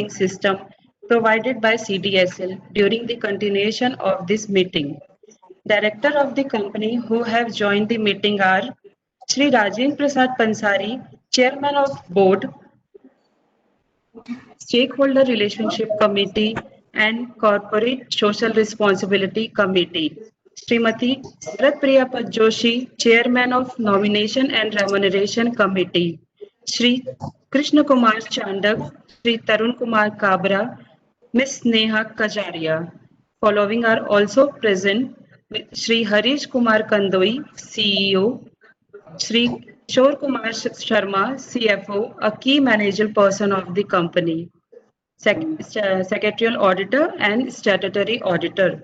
system provided by CDSL during the continuation of this meeting. Director of the company who have joined the meeting are Shri Rajendra Prasad Pansari, Chairman of Board, Stakeholder Relationship Committee and Corporate Social Responsibility Committee. Srimati Sarat Priya Joshi, Chairman of Nomination and Remuneration Committee. Shri Krishna Kumar Chandak, Shri Tarun Kumar Kabra, Ms. Neha Kajaria. Following are also present Shri Harish Kumar Kandoi, CEO, Shri Kishore Kumar Sharma, CFO, a key managerial person of the company. Secretarial Auditor and Statutory Auditor.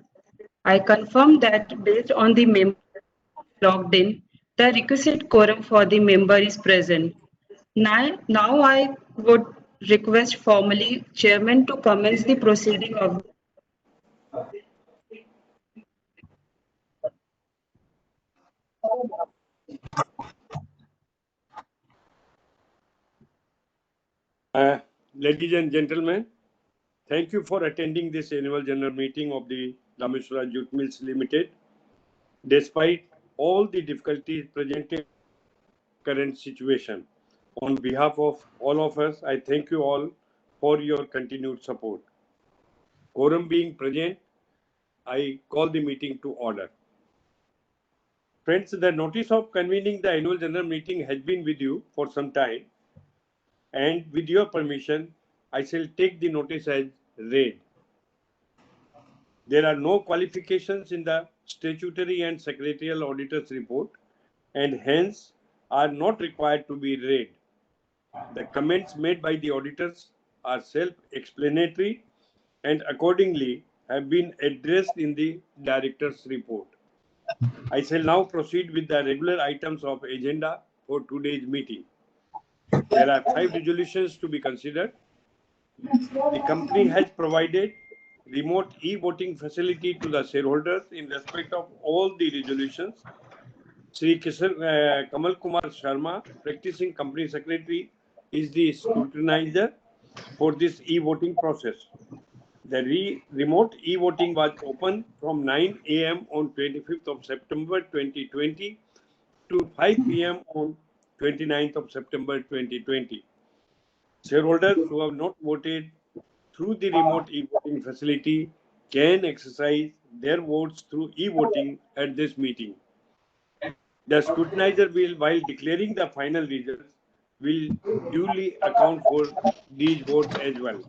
I confirm that based on the member logged in, the requisite quorum for the member is present. Now I would request formally Chairman to commence the proceeding of Ladies and gentlemen, thank you for attending this annual general meeting of the Rameswara Jute Mills Limited. Despite all the difficulties presented current situation, on behalf of all of us, I thank you all for your continued support. Quorum being present, I call the meeting to order. Friends, the notice of convening the annual general meeting has been with you for some time, and with your permission, I shall take the notice as read. There are no qualifications in the statutory and secretarial auditor's report, and hence are not required to be read. The comments made by the auditors are self-explanatory and accordingly have been addressed in the director's report. I shall now proceed with the regular items of agenda for today's meeting. There are 5 resolutions to be considered. The company has provided remote e-voting facility to the shareholders in respect of all the resolutions. Sri Kamal Kumar Sharma, practicing company secretary, is the scrutinizer for this e-voting process. The remote e-voting was open from 9 a.m. on 25th of September 2020 to 5 p.m. on 29th of September 2020. Shareholders who have not voted through the remote e-voting facility can exercise their votes through e-voting at this meeting. The scrutinizer will, while declaring the final results, will duly account for these votes as well.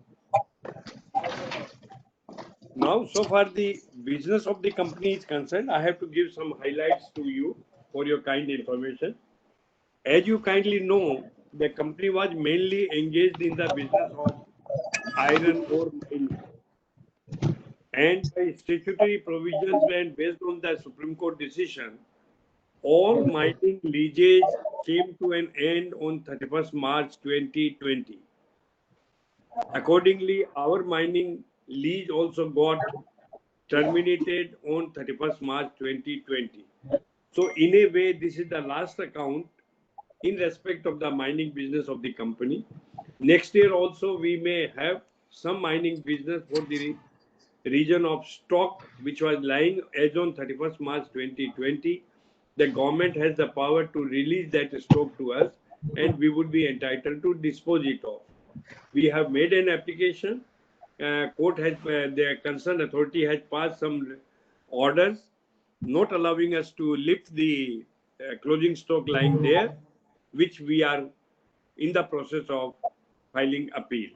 Now, so far the business of the company is concerned, I have to give some highlights to you for your kind information. As you kindly know, the company was mainly engaged in the business of iron ore mining. And by statutory provisions and based on the Supreme Court decision, all mining leases came to an end on 31st March 2020. Accordingly, our mining lease also got terminated on 31st March 2020. So in a way, this is the last account in respect of the mining business of the company. Next year also, we may have some mining business for the region of stock, which was lying as on 31st March 2020. The government has the power to release that stock to us, and we would be entitled to dispose it of. We have made an application. Court has, the concerned authority has passed some orders not allowing us to lift the closing stock lying there, which we are in the process of filing appeal.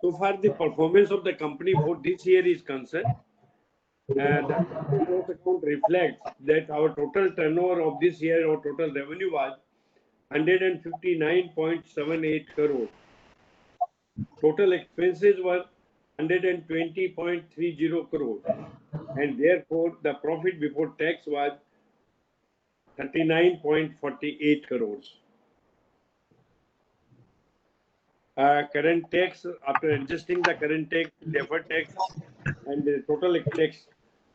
So far, the performance of the company for this year is concerned. The profit and loss account reflects that our total turnover of this year or total revenue was 159.78 crore. Total expenses were 120.30 crore, and therefore the profit before tax was 39.48 crores. Current tax, after adjusting the current tax, deferred tax, and the total tax,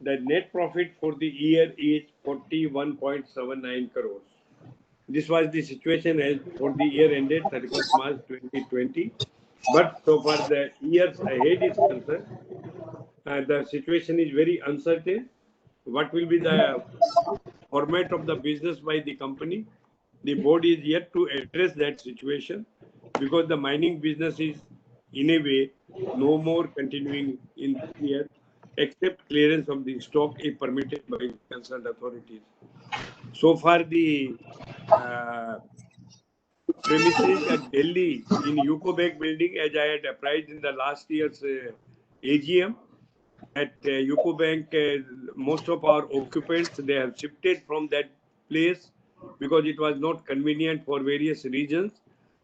the net profit for the year is 41.79 crores. This was the situation as for the year ended 31st March 2020. But so far the years ahead is concerned, the situation is very uncertain. What will be the format of the business by the company? The board is yet to address that situation because the mining business is in a way no more continuing in this year except clearance of the stock is permitted by concerned authorities. So far the uh, premises at Delhi in UCO Bank building, as I had apprised in the last year's AGM, at UCO Bank, most of our occupants, they have shifted from that place because it was not convenient for various reasons.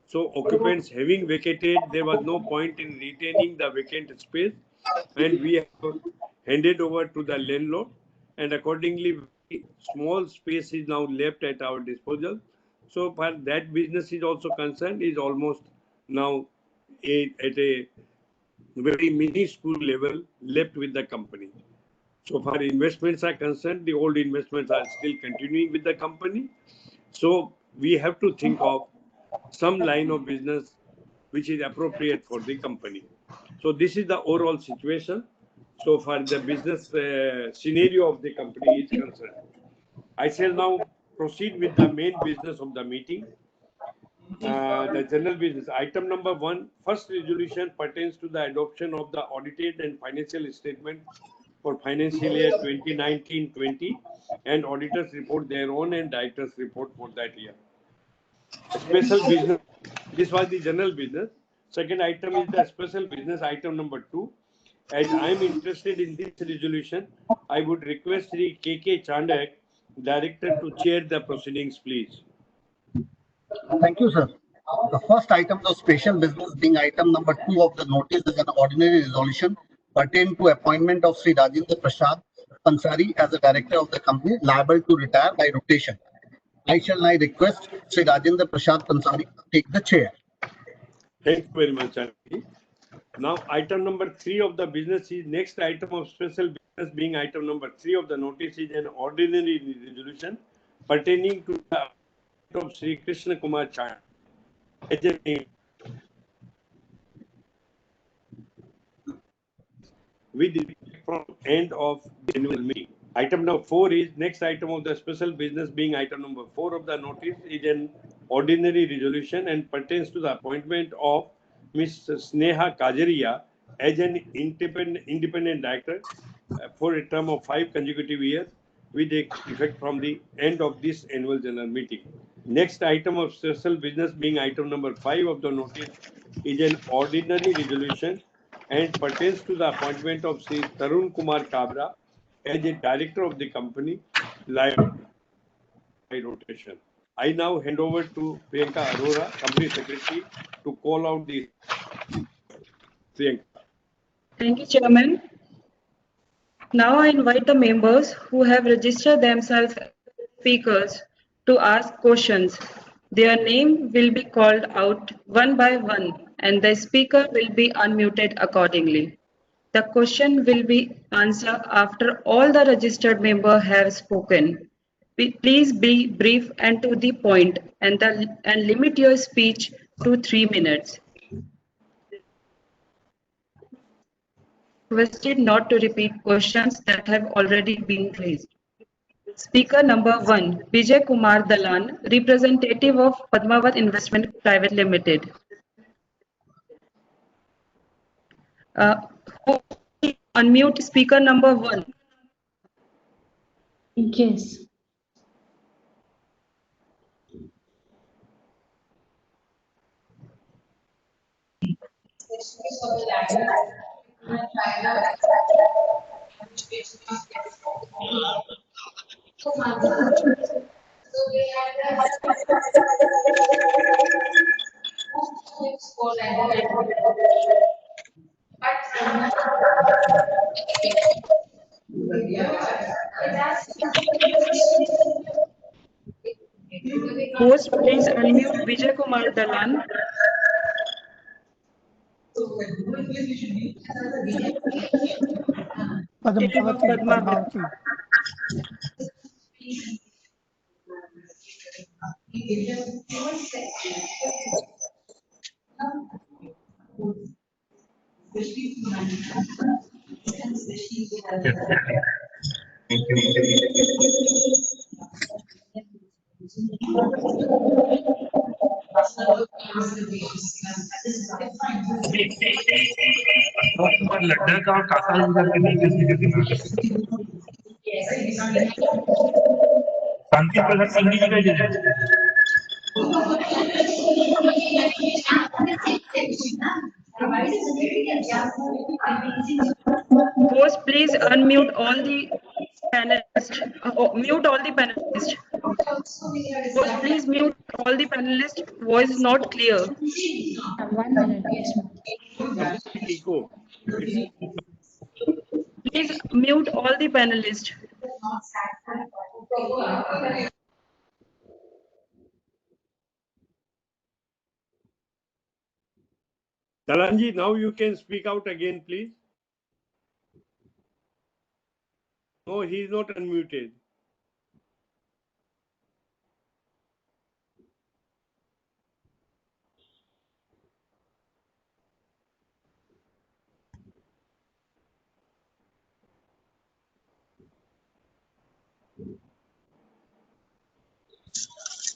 So occupants having vacated, there was no point in retaining the vacant space, and we have handed over to the landlord, and accordingly, very small space is now left at our disposal. So far that business is also concerned, is almost now at a very minuscule level left with the company. So far investments are concerned, the old investments are still continuing with the company. So we have to think of some line of business which is appropriate for the company. So this is the overall situation. So far the business scenario of the company is concerned. I shall now proceed with the main business of the meeting. The general business. Item number 1, first resolution pertains to the adoption of the audited and financial statement for financial year 2019-20 and auditors report their own and directors report for that year. Special business. This was the general business. Second item is the special business, item number 2. As I am interested in this resolution, I would request Sri K.K. Chandak, Director, to chair the proceedings, please. Thank you, sir. The first item of special business being item number 2 of the notice is an ordinary resolution pertaining to appointment of Sri Rajendra Prasad Pansari as the director of the company liable to retire by rotation. I shall now request Sri Rajendra Prasad Pansari to take the chair. Thank you very much, Chandak. Now, item number 3 of the business is next item of special business being item number 3 of the notice is an ordinary resolution pertaining to the of Sri Krishna Kumar Chand with effect from end of the annual meeting. Item number 4 is next item of the special business being item number 4 of the notice is an ordinary resolution and pertains to the appointment of Ms. Sneha Kajaria as an independent director for a term of 5 consecutive years with effect from the end of this annual general meeting. Next item of special business being item number 5 of the notice is an ordinary resolution and pertains to the appointment of Sri Tarun Kumar Kabra as a director of the company liable by rotation. I now hand over to Priyanka Arora, company secretary, to call out the Priyanka. Thank you, Chairman. Now I invite the members who have registered themselves as speakers to ask questions. Their name will be called out one by one and the speaker will be unmuted accordingly. The question will be answered after all the registered members have spoken. Please be brief and to the point and limit your speech to 3 minutes. Requested not to repeat questions that have already been raised. Speaker number 1, Vijay Kumar Dalan, representative of Padmavat Investment Private Limited. Unmute speaker number 1. Yes. Host, please unmute Vijay Kumar Dalan. Padmavati. Ladda और कासा शांति प्रसाद सिंह जी दिखाई दे रहे हैं। Host, please unmute all the panelists. Mute all the panelists. Host, please mute all the panelists. Voice not clear. 1 minute, yes, ma'am. Echo. Please mute all the panelists. Dalanji, now you can speak out again, please. No, he is not unmuted.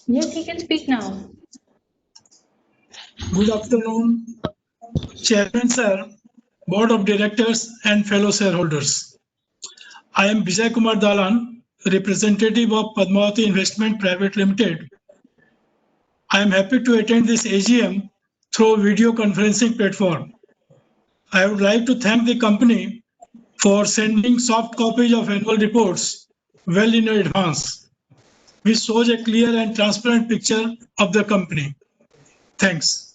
Yes, he can speak now. Good afternoon, Chairman Sir, Board of Directors and fellow shareholders. I am Vijay Kumar Dalan, representative of Padmavati Investment Private Limited. I am happy to attend this AGM through video conferencing platform. I would like to thank the company for sending soft copies of annual reports well in advance, which shows a clear and transparent picture of the company. Thanks.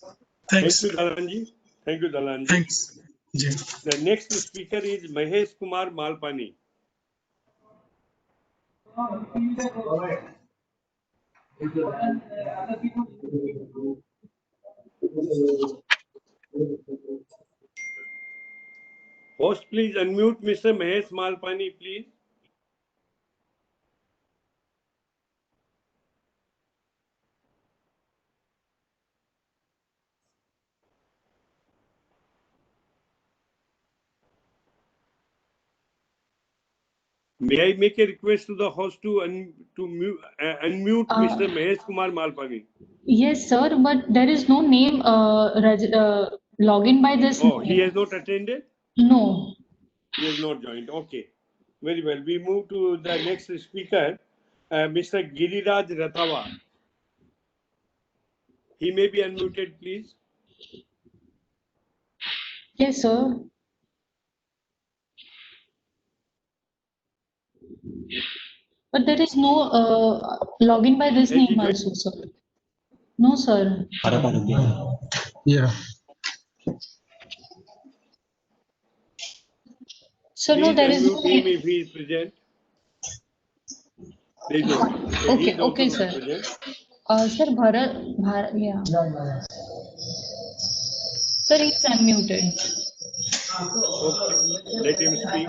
Thanks. Thank you, Dalanji. Thank you, Dalanji. Thanks. Jai. The next speaker is Mahesh Kumar Malpani. Host, please unmute Mr. Mahesh Malpani, please. May I make a request to the host to unmute Mr. Mahesh Kumar Malpani? Yes, sir, but there is no name login by this Oh, name. he has not attended? No. He has not joined. Okay. Very well. We move to the next speaker, Mr. Giriraj Rathawa. He may be unmuted, please. Yes, sir. But there is no login by this Has he name joined? also, sir. No, sir. Yeah. Sir, no, Please there is no unmute him name. if he is present. There is no. So he Okay, is also okay, not sir. present. Sir, yeah. Sir, he's unmuted. Okay. Let him speak.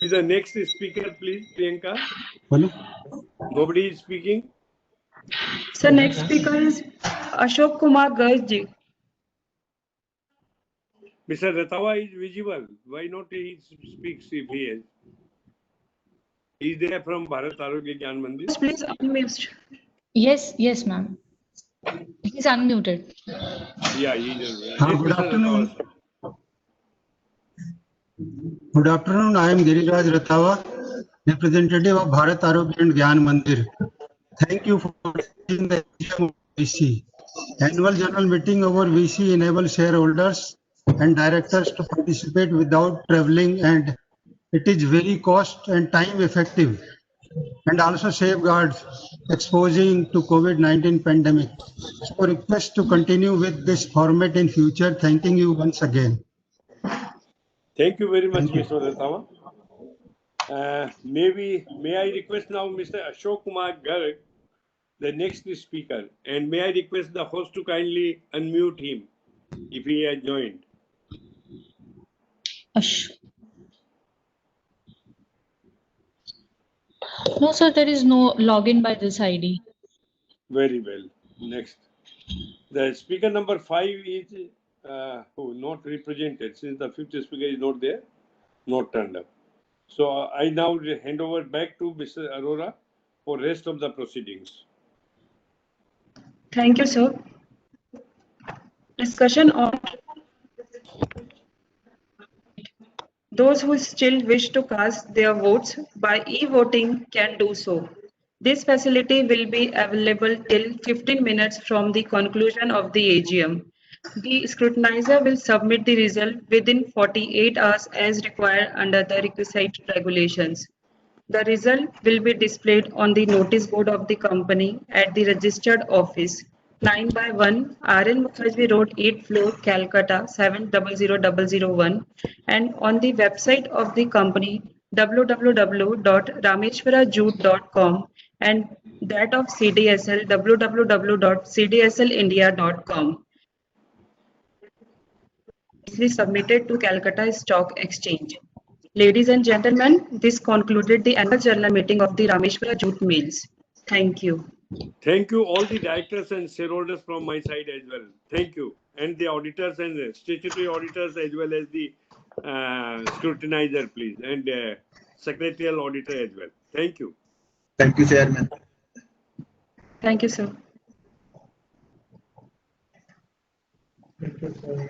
The next speaker, please, Priyanka. Nobody is speaking. So next speaker is Ashok Kumar Garg. Mr. Rathawa is visible. Why not he speaks if he is? He is there from Bharat Arogya Gyan Mandir. Please unmute. Yes, yes, ma'am. He's unmuted. Yeah, he is. Yes, Good Mr. afternoon. Rathawa, sir. Good afternoon. I am Giriraj Rathawa, representative of Bharat Arogya and Gyan Mandir. Thank you for attending the AGM of VC. Annual general meeting of our VC enables shareholders and directors to participate without traveling, and it is very cost and time effective, and also safeguards exposing to COVID-19 pandemic. So request to continue with this format in future. Thanking you once again. Thank you very much, Thank you. Mr. Rathawa. May I request now Mr. Ashok Kumar Garg, the next speaker, and may I request the host to kindly unmute him. if he has joined. Ash. No, sir, there is no login by this ID. Very well. Next. The speaker number 5 is not represented since the fifth speaker is not there, not turned up. So I now hand over back to Mr. Arora for rest of the proceedings. Thank you, sir. Discussion on those who still wish to cast their votes by e-voting can do so. This facility will be available till 15 minutes from the conclusion of the AGM. The scrutinizer will submit the result within 48 hours as required under the requisite regulations. The result will be displayed on the notice board of the company at the registered office, 9/1 RN Mukherjee Road, 8th floor, Calcutta 700001, and on the website of the company www.rameshwarajute.com and that of CDSL www.cdslindia.com. Is submitted to Calcutta Stock Exchange. Ladies and gentlemen, this concluded the annual general meeting of the Rameshwara Jute Mills. Thank you. Thank you, all the directors and shareholders from my side as well. Thank you. And the auditors and statutory auditors as well as the scrutinizer, please, and secretarial auditor as well. Thank you. Thank you, Chairman. Thank you, sir. Thank you, sir.